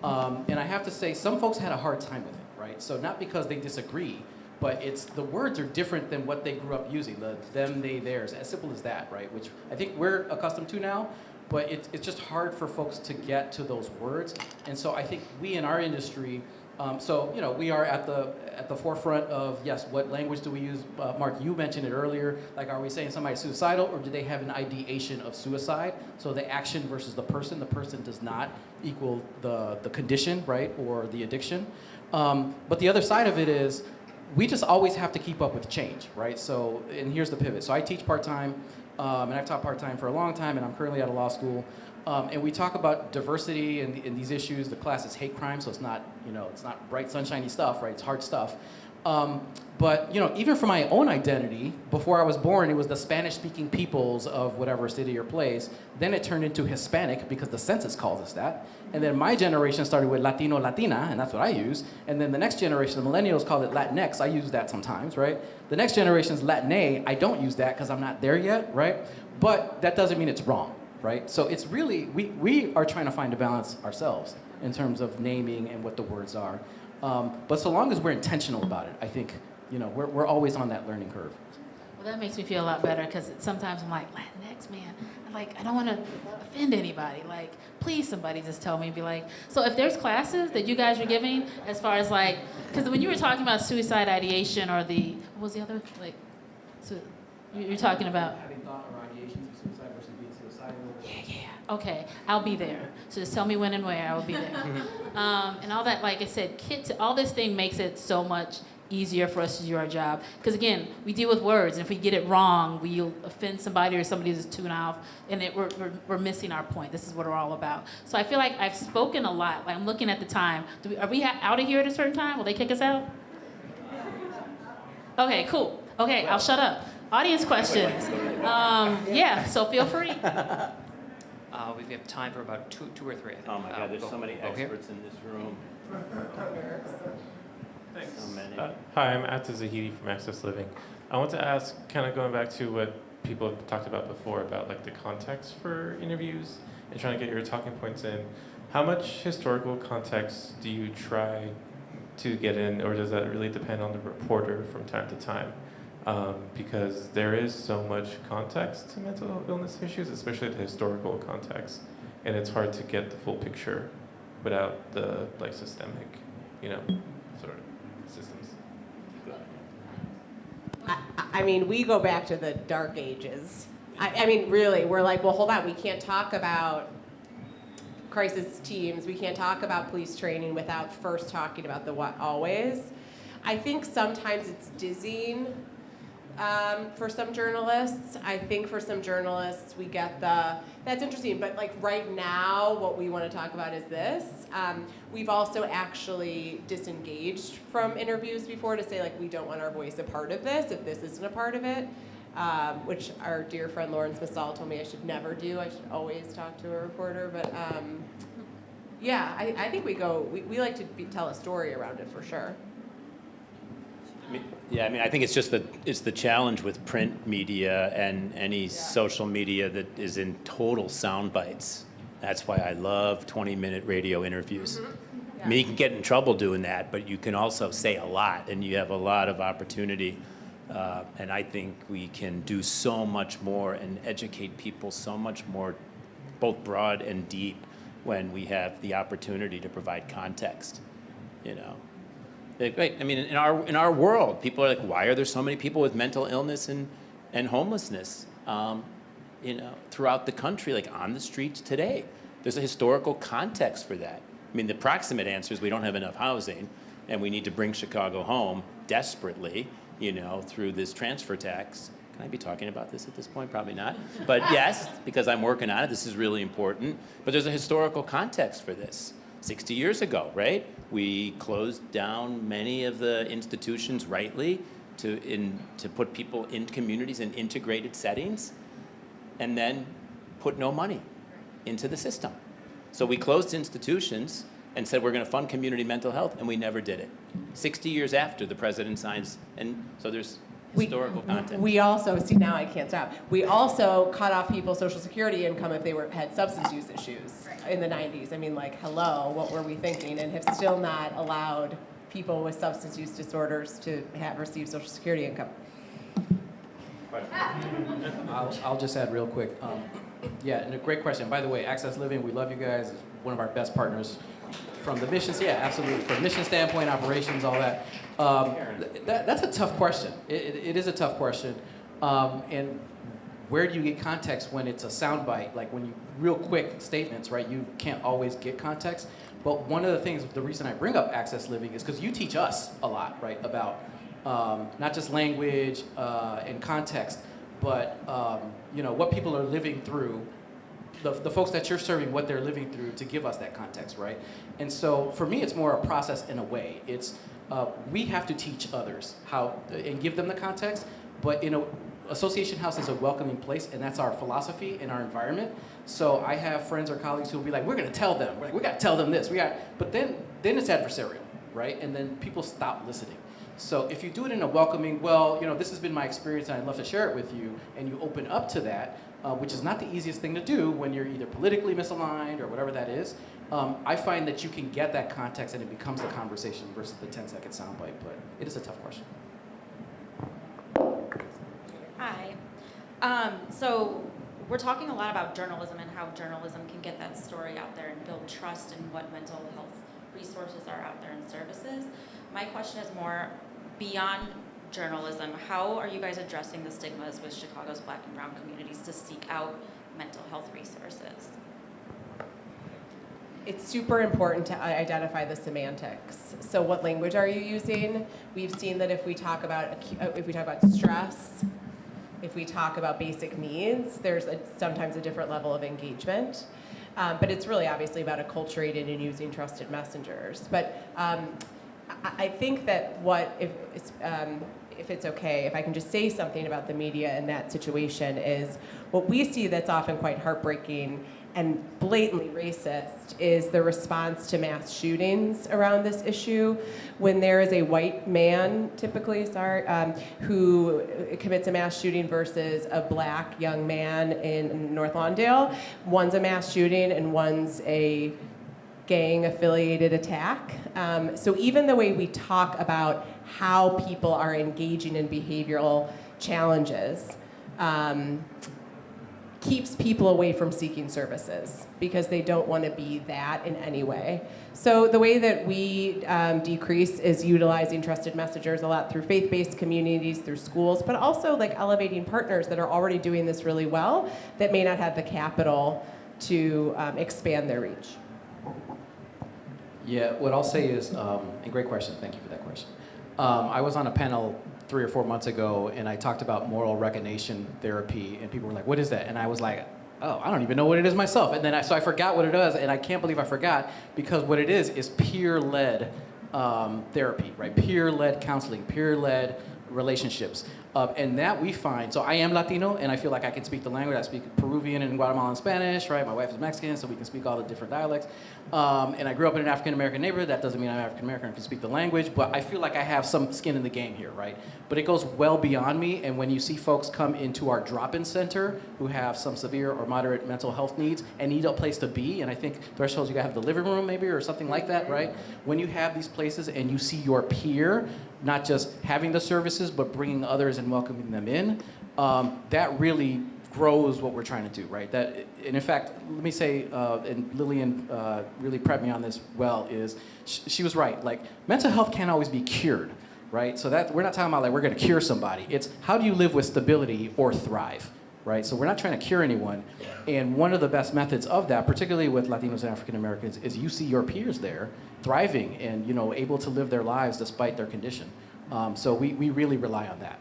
And I have to say, some folks had a hard time with it, right? So not because they disagree, but it's the words are different than what they grew up using, the them, they, theirs, as simple as that, right? Which I think we're accustomed to now, but it's just hard for folks to get to those words. And so I think we in our industry So, you know, we are at the forefront of, yes, what language do we use? Mark, you mentioned it earlier. Like, are we saying somebody's suicidal, or do they have an ideation of suicide? So the action versus the person does not equal the condition, right, or the addiction. But the other side of it is, we just always have to keep up with change, right? So, and here's the pivot. So I teach part-time, and I've taught part-time for a long time, and I'm currently at a law school. And we talk about diversity and these issues. The class is hate crime, so it's not, you know, it's not bright, sunshiny stuff, right? It's hard stuff. But, you know, even for my own identity, before I was born, it was the Spanish-speaking peoples of whatever city or place. Then it turned into Hispanic because the census calls us that. And then my generation started with Latino, Latina, and that's what I use. And then the next generation, the millennials, call it Latinx. I use that sometimes, right? The next generation is Latine. I don't use that because I'm not there yet, right? But that doesn't mean it's wrong, right? So it's really, we are trying to find a balance ourselves in terms of naming and what the words are. But so long as we're intentional about it, I think, you know, we're always on that learning curve. Well, that makes me feel a lot better, because sometimes I'm like, Latinx, man. I don't want to offend anybody. Like, please, somebody just tell me, be like, so if there's classes that you guys are giving as far as like, because when you were talking about suicide ideation or what was the other, like, so you're talking about? Having thought or ideation of suicide versus being suicidal. Yeah. Okay, I'll be there. So just tell me when and where, I will be there. And all that, like I said, all this thing makes it so much easier for us to do our job. Because again, we deal with words, and if we get it wrong, we'll offend somebody or somebody just tune off, and we're missing our point. This is what we're all about. So I feel like I've spoken a lot. Like, I'm looking at the time. Are we out of here at a certain time? Will they kick us out? Okay, cool. Okay, I'll shut up. Audience questions. Yeah, so feel free. We have time for about two or three, I think. Oh my God, there's so many go here. experts in this room. Thanks. So many. Hi, I'm Atta Zahidi from Access Living. I want to ask, kind of going back to what people have talked about before, about like the context for interviews and trying to get your talking points in. How much historical context do you try to get in, or does that really depend on the reporter from time to time? Because there is so much context to mental illness issues, especially the historical context, and it's hard to get the full picture without the like systemic, you know, sort of systems. I mean, we go back to the dark ages. I mean, really, we're like, well, hold on, we can't talk about crisis teams, we can't talk about police training without first talking about the what always. I think sometimes it's dizzying for some journalists. I think for some journalists, we get that's interesting, but like right now, what we want to talk about is this. We've also actually disengaged from interviews before to say, like, we don't want our voice a part of this if this isn't a part of it, which our dear friend Lawrence Massal told me I should never do. I should always talk to a reporter, but yeah, I think we like to tell a story around it for sure. I mean, I think it's just it's the challenge with print media and any social media that is in total sound bites. That's why I love 20-minute radio interviews. Mm-hmm. Yeah. I mean, you can get in trouble doing that, but you can also say a lot, and you have a lot of opportunity. And I think we can do so much more and educate people so much more, both broad and deep, when we have the opportunity to provide context, you know. Right. I mean, in our world, people are like, why are there so many people with mental illness and homelessness, you know, throughout the country, like on the streets today? There's a historical context for that. I mean, the proximate answer is we don't have enough housing, and we need to bring Chicago home desperately, you know, through this transfer tax. Can I be talking about this at this point? Probably not. But yes, because I'm working on it, this is really important. But there's a historical context for this. 60 years ago, right? We closed down many of the institutions rightly to put people in communities in integrated settings, and then put no money into the system. So we closed institutions and said we're going to fund community mental health, and we never did it. 60 years after the president signs, and so there's historical context. We also, see, now I can't stop. We also cut off people's Social Security income if they had substance use issues in the 90s. I mean, like, hello, what were we thinking? And have still not allowed people with substance use disorders to receive Social Security income. I'll just add real quick. Yeah, and a great question. By the way, Access Living, we love you guys. It's one of our best partners from the missions, yeah, absolutely. From mission standpoint, operations, all that. That's a tough question. It is a tough question. And where do you get context when it's a soundbite? Like when you real quick statements, right? You can't always get context. But one of the things, the reason I bring up access living is because you teach us a lot, right? About not just language and context, but what people are living through. The folks that you're serving, what they're living through to give us that context, right? And so for me, it's more a process in a way. It's we have to teach others how and give them the context, but Association House is a welcoming place, and that's our philosophy in our environment. So I have friends or colleagues who will be like, we're going to tell them. We're like, we got to tell them this. But then it's adversarial, right? And then people stop listening. So if you do it in a welcoming, this has been my experience, and I'd love to share it with you, and you open up to that, which is not the easiest thing to do when you're either politically misaligned or whatever that is. I find that you can get that context, and it becomes a conversation versus the 10-second soundbite. But it is a tough question. Hi. So we're talking a lot about journalism and how journalism can get that story out there and build trust in what mental health resources are out there and services. My question is more beyond journalism. How are you guys addressing the stigmas with Chicago's Black and Brown communities to seek out mental health resources? It's super important to identify the semantics. So what language are you using? We've seen that if we talk about stress, if we talk about basic needs, there's sometimes a different level of engagement. But it's really obviously about acculturating and using trusted messengers. But I think that if it's okay, if I can just say something about the media in that situation, is what we see that's often quite heartbreaking and blatantly racist is the response to mass shootings around this issue. When there is a white man, typically, who commits a mass shooting versus a black young man in North Lawndale, one's a mass shooting and one's a gang-affiliated attack. So even the way we talk about how people are engaging in behavioral challenges keeps people away from seeking services because they don't want to be that in any way. So the way that we decrease is utilizing trusted messengers a lot through faith-based communities, through schools, but also like elevating partners that are already doing this really well that may not have the capital to expand their reach. Yeah, what I'll say is, and great question, thank you for that question. I was on a panel 3 or 4 months ago, and I talked about moral recognition therapy, and people were like, what is that? And I was like, oh, I don't even know what it is myself. And then I forgot what it is, and I can't believe I forgot, because what it is peer-led therapy, right? Peer-led counseling, peer-led relationships. And that we find, so I am Latino, and I feel like I can speak the language. I speak Peruvian and Guatemalan Spanish, right? My wife is Mexican, so we can speak all the different dialects. And I grew up in an African-American neighborhood. That doesn't mean I'm African-American and can speak the language, but I feel like I have some skin in the game here, right? But it goes well beyond me, and when you see folks come into our drop-in center who have some severe or moderate mental health needs and need a place to be, and I think thresholds, you gotta have the living room maybe or something like that, right? When you have these places and you see your peer, not just having the services, but bringing others and welcoming them in, that really grows what we're trying to do, right? That, and in fact, let me say, and Lillian really prepped me on this well, is she was right. Like, mental health can't always be cured, right? So that we're not talking about like we're gonna cure somebody. It's how do you live with stability or thrive, right? So we're not trying to cure anyone. And one of the best methods of that, particularly with Latinos and African Americans, is you see your peers there thriving and able to live their lives despite their condition. So we really rely on that.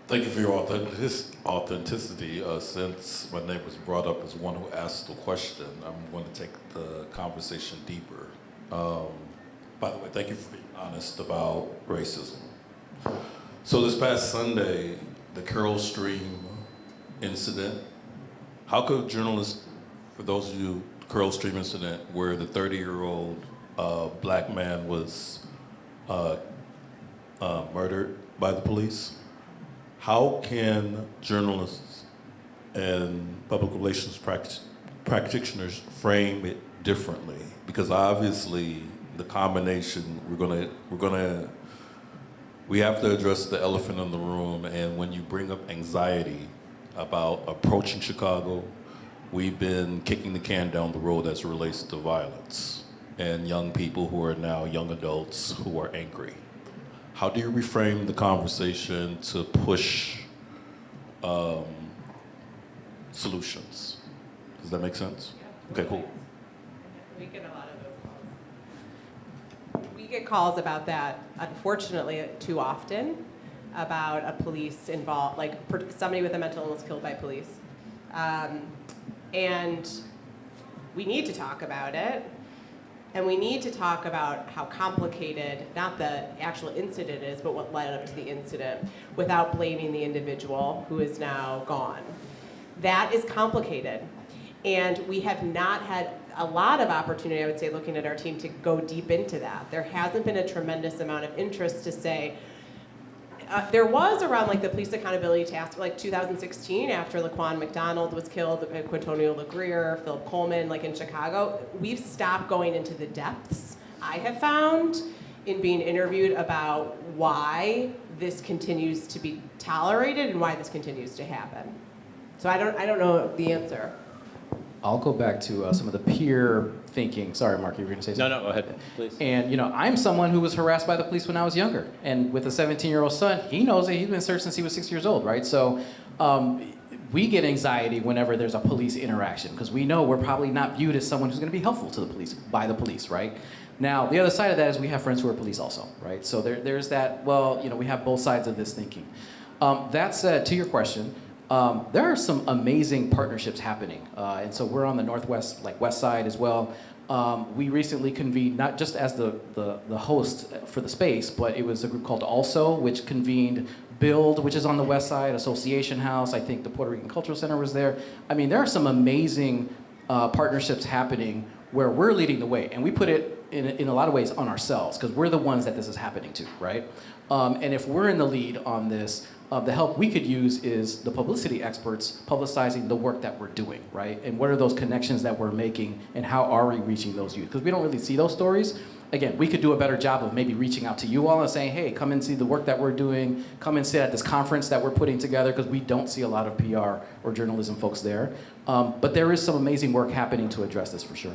Thank you for your authenticity. Since my name was brought up as one who asked the question, I'm going to take the conversation deeper. By the way, thank you for being honest about racism. So this past Sunday, the Carol Stream incident, how could journalists, for those of you, Carol Stream incident, where the 30-year-old black man was murdered by the police, how can journalists and public relations practitioners frame it differently? Because obviously the combination, we're gonna We have to address the elephant in the room, and when you bring up anxiety about approaching Chicago, we've been kicking the can down the road as it relates to violence and young people who are now young adults who are angry. How do you reframe the conversation to push solutions? Does that make sense? Okay, cool. We get a lot of those calls. We get calls about that, unfortunately, too often, about a police involved, like somebody with a mental illness killed by police. And we need to talk about it. And we need to talk about how complicated, not the actual incident is, but what led up to the incident, without blaming the individual who is now gone. That is complicated. And we have not had a lot of opportunity, I would say, looking at our team, to go deep into that. There hasn't been a tremendous amount of interest to say, there was around like the police accountability task, like 2016, after Laquan McDonald was killed, Quintonio LeGrier, Philip Coleman, like in Chicago. We've stopped going into the depths, I have found, in being interviewed about why this continues to be tolerated and why this continues to happen. So I don't know the answer. I'll go back to some of the peer thinking. Sorry, Mark, you were going to say something? No, go ahead, please. And, you know, I'm someone who was harassed by the police when I was younger. And with a 17-year-old son, he knows that he's been searched since he was 6 years old, right? So we get anxiety whenever there's a police interaction because we know we're probably not viewed as someone who's going to be helpful to the police, by the police, right? Now, the other side of that is we have friends who are police also, right? So there's that, well, you know, we have both sides of this thinking. That said, to your question, there are some amazing partnerships happening. And so we're on the Northwest, like West Side as well. We recently convened, not just as the host for the space, but it was a group called Also, which convened Build, which is on the West Side, Association House. I think the Puerto Rican Cultural Center was there. I mean, there are some amazing partnerships happening where we're leading the way. And we put it in a lot of ways on ourselves because we're the ones that this is happening to, right? And if we're in the lead on this, the help we could use is the publicity experts publicizing the work that we're doing, right? And what are those connections that we're making and how are we reaching those youth? Because we don't really see those stories. Again, we could do a better job of maybe reaching out to you all and saying, hey, come and see the work that we're doing, come and sit at this conference that we're putting together, because we don't see a lot of PR or journalism folks there. But there is some amazing work happening to address this for sure.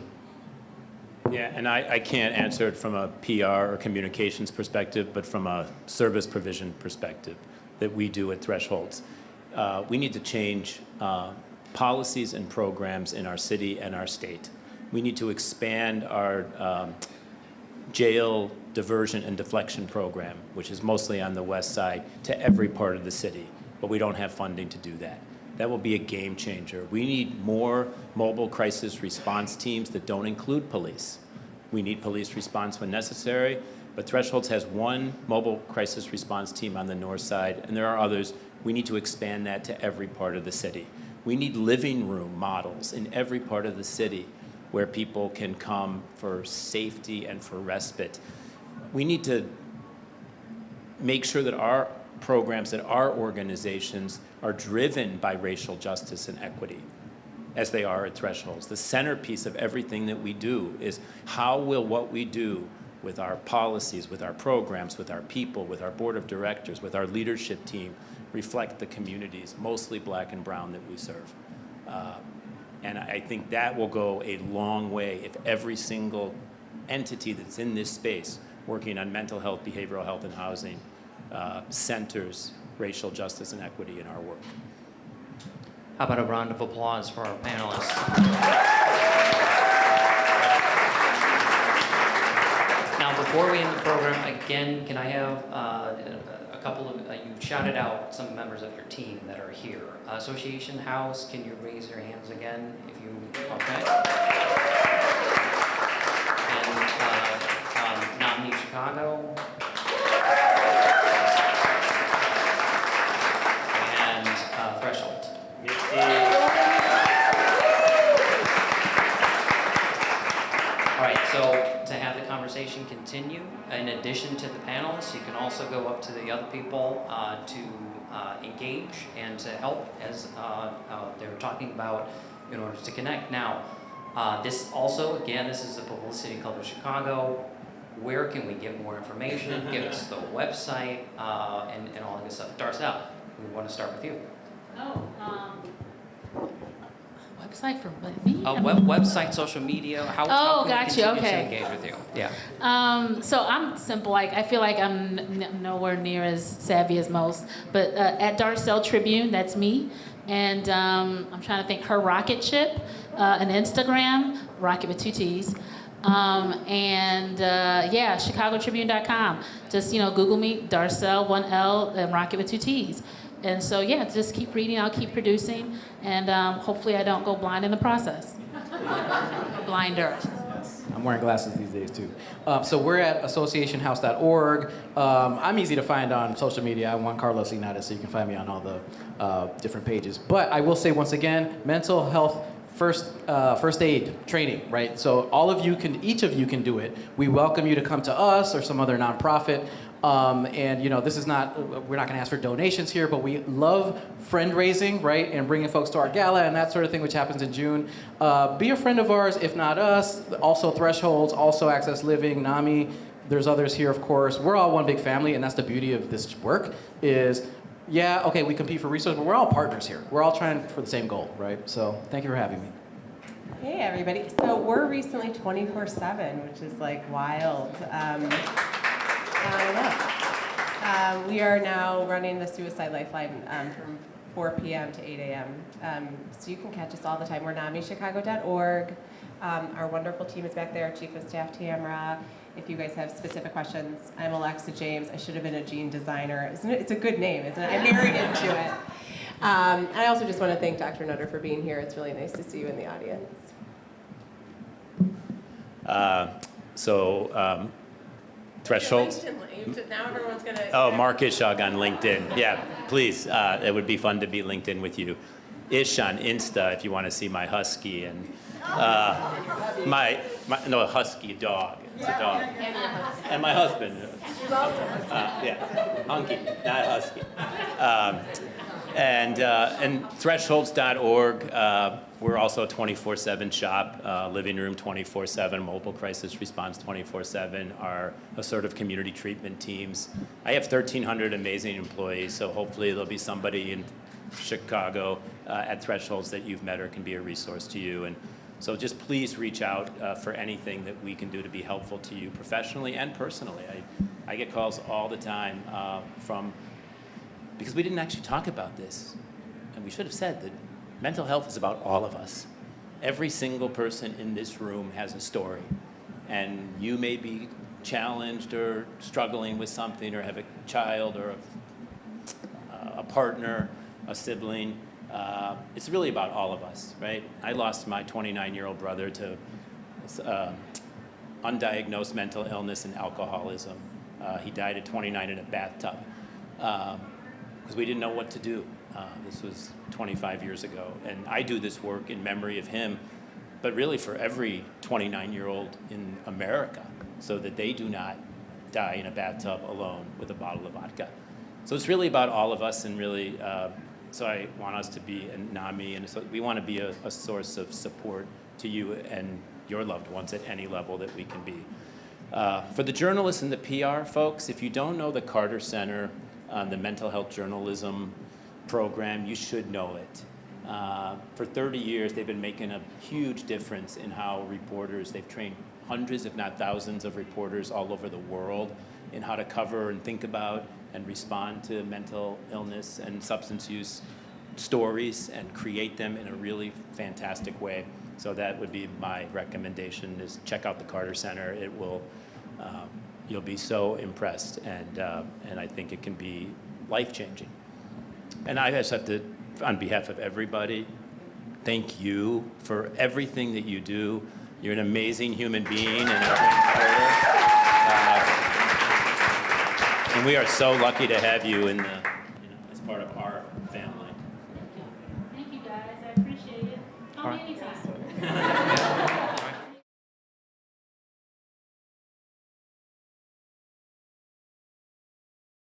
Yeah, and I can't answer it from a PR or communications perspective, but from a service provision perspective that we do at Thresholds. We need to change policies and programs in our city and our state. We need to expand our jail diversion and deflection program, which is mostly on the west side, to every part of the city, but we don't have funding to do that. That will be a game changer. We need more mobile crisis response teams that don't include police. We need police response when necessary, but Thresholds has one mobile crisis response team on the north side, and there are others. We need to expand that to every part of the city. We need living room models in every part of the city where people can come for safety and for respite. We need to make sure that our programs, that our organizations are driven by racial justice and equity, as they are at Thresholds. The centerpiece of everything that we do is how will what we do with our policies, with our programs, with our people, with our board of directors, with our leadership team, reflect the communities, mostly black and brown, that we serve. And I think that will go a long way if every single entity that's in this space working on mental health, behavioral health, and housing centers racial justice and equity in our work. How about a round of applause for our panelists? Now, before we end the program, again, can I have a couple of, you shouted out some members of your team that are here. Association House, can you raise your hands again if you, okay? And NAMI Chicago. And Threshold. All right, so to have the conversation continue, in addition to the panelists, you can also go up to the other people to engage and to help as they're talking about in order to connect. Now, this also, again, this is the Publicity Club of Chicago. where can we get more information? Give us the website and all that good stuff. Darcel, we want to start with you. Website for me? Website, social media. How can we gotcha. continue to Okay. engage with you? Yeah. So I'm simple. Like, I feel like I'm nowhere near as savvy as most. But at Darcel Tribune, that's me. And I'm trying to think. Her rocket ship, an Instagram, rocket with 2 T's. ChicagoTribune.com. Just Google me, Darcel, 1 L, and rocket with 2 T's. And so, yeah, just keep reading, I'll keep producing, and hopefully I don't go blind in the process. Blinder. I'm wearing glasses these days, too. So we're at associationhouse.org. I'm easy to find on social media. I'm Juan Linares, so you can find me on all the different pages. But I will say once again, mental health first aid training, right? So each of you can do it. We welcome you to come to us or some other nonprofit. This is we're not going to ask for donations here, but we love friend raising, right? And bringing folks to our gala and that sort of thing, which happens in June. Be a friend of ours, if not us. Also Thresholds, also Access Living, NAMI. There's others here, of course. We're all one big family, and that's the beauty of this work is, yeah, okay, we compete for resources, but we're all partners here. We're all trying for the same goal, right? So thank you for having me. Hey, everybody. So we're recently 24/7, which is like wild. I know. We are now running the Suicide Lifeline from 4 p.m. to 8 a.m. So you can catch us all the time. We're NAMIChicago.org. Our wonderful team is back there, Chief of Staff Tamara. If you guys have specific questions, I'm Alexa James. I should have been a jean designer. Isn't it? It's a good name, isn't it? I married into it. And I also just want to thank Dr. Nutter for being here. It's really nice to see you in the audience. Thresholds. Now everyone's going to... Oh, Mark Ishaug on LinkedIn. Yeah, please. It would be fun to be LinkedIn with you. Ish on Insta if you want to see my husky and a husky dog. It's a dog. And my husband. Yeah, hunky, not husky. And thresholds.org. We're also a 24/7 shop, living room 24/7, mobile crisis response 24/7, our assertive community treatment teams. I have 1,300 amazing employees, so hopefully there'll be somebody in Chicago at Thresholds that you've met or can be a resource to you. And so just please reach out for anything that we can do to be helpful to you professionally and personally. I get calls all the time because we didn't actually talk about this. And we should have said that mental health is about all of us. Every single person in this room has a story. And you may be challenged or struggling with something or have a child or a partner, a sibling. It's really about all of us, right? I lost my 29-year-old brother to undiagnosed mental illness and alcoholism. He died at 29 in a bathtub because we didn't know what to do. This was 25 years ago. And I do this work in memory of him, but really for every 29-year-old in America, so that they do not die in a bathtub alone with a bottle of vodka. So it's really about all of us, and really, so I want us to be a NAMI, and so we want to be a source of support to you and your loved ones at any level that we can be. For the journalists and the PR folks, if you don't know the Carter Center, the mental health journalism program, you should know it. For 30 years, they've been making a huge difference in how reporters, they've trained hundreds, if not thousands, of reporters all over the world in how to cover and think about and respond to mental illness and substance use stories and create them in a really fantastic way. So that would be my recommendation, is check out the Carter Center. It will, you'll be so impressed, and I think it can be life-changing. And I just have to, on behalf of everybody, thank you for everything that you do. You're an amazing human being and a great reporter. And we are so lucky to have you in the